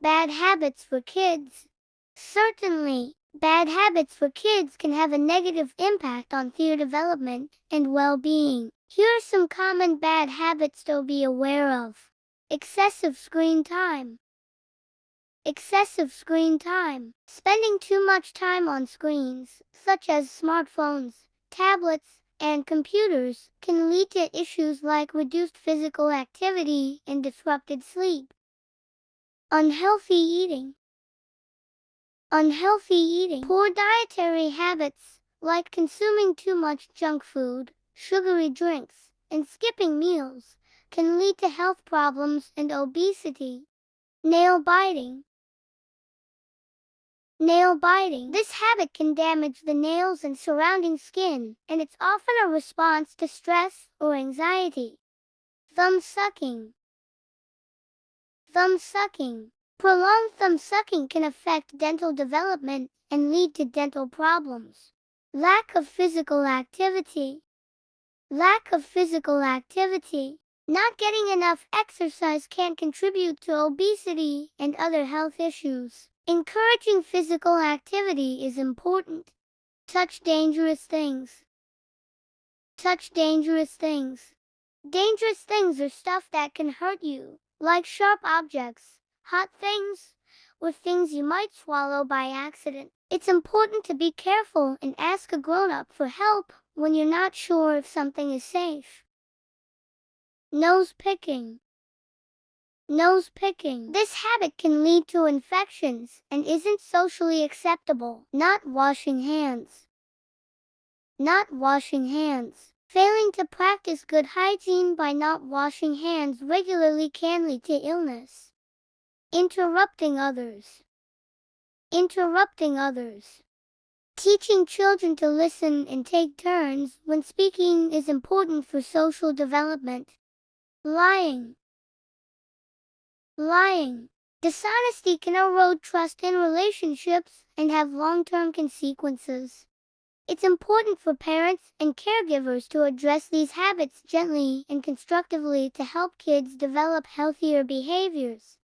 Bad habits for kids. Certainly, bad habits for kids can have a negative impact on their development and well-being. Here are some common bad habits to be aware of. Excessive screen time. Excessive screen time. Spending too much time on screens, such as smartphones, tablets, and computers, can lead to issues like reduced physical activity and disrupted sleep. Unhealthy eating. Unhealthy eating. Poor dietary habits, like consuming too much junk food, sugary drinks, and skipping meals, can lead to health problems and obesity. Nail biting. Nail biting. This habit can damage the nails and surrounding skin, and it's often a response to stress or anxiety. Thumb sucking. Thumb sucking. Prolonged thumb sucking can affect dental development and lead to dental problems. Lack of physical activity. Lack of physical activity. Not getting enough exercise can contribute to obesity and other health issues. Encouraging physical activity is important. Touch dangerous things. Touch dangerous things. Dangerous things are stuff that can hurt you, like sharp objects, hot things, or things you might swallow by accident. It's important to be careful and ask a grown-up for help when you're not sure if something is safe. Nose picking. Nose picking. This habit can lead to infections and isn't socially acceptable. Not washing hands. Not washing hands. Failing to practice good hygiene by not washing hands regularly can lead to illness. Interrupting others. Interrupting others. Teaching children to listen and take turns when speaking is important for social development. Lying. Lying. Dishonesty can erode trust in relationships and have long-term consequences. It's important for parents and caregivers to address these habits gently and constructively to help kids develop healthier behaviors.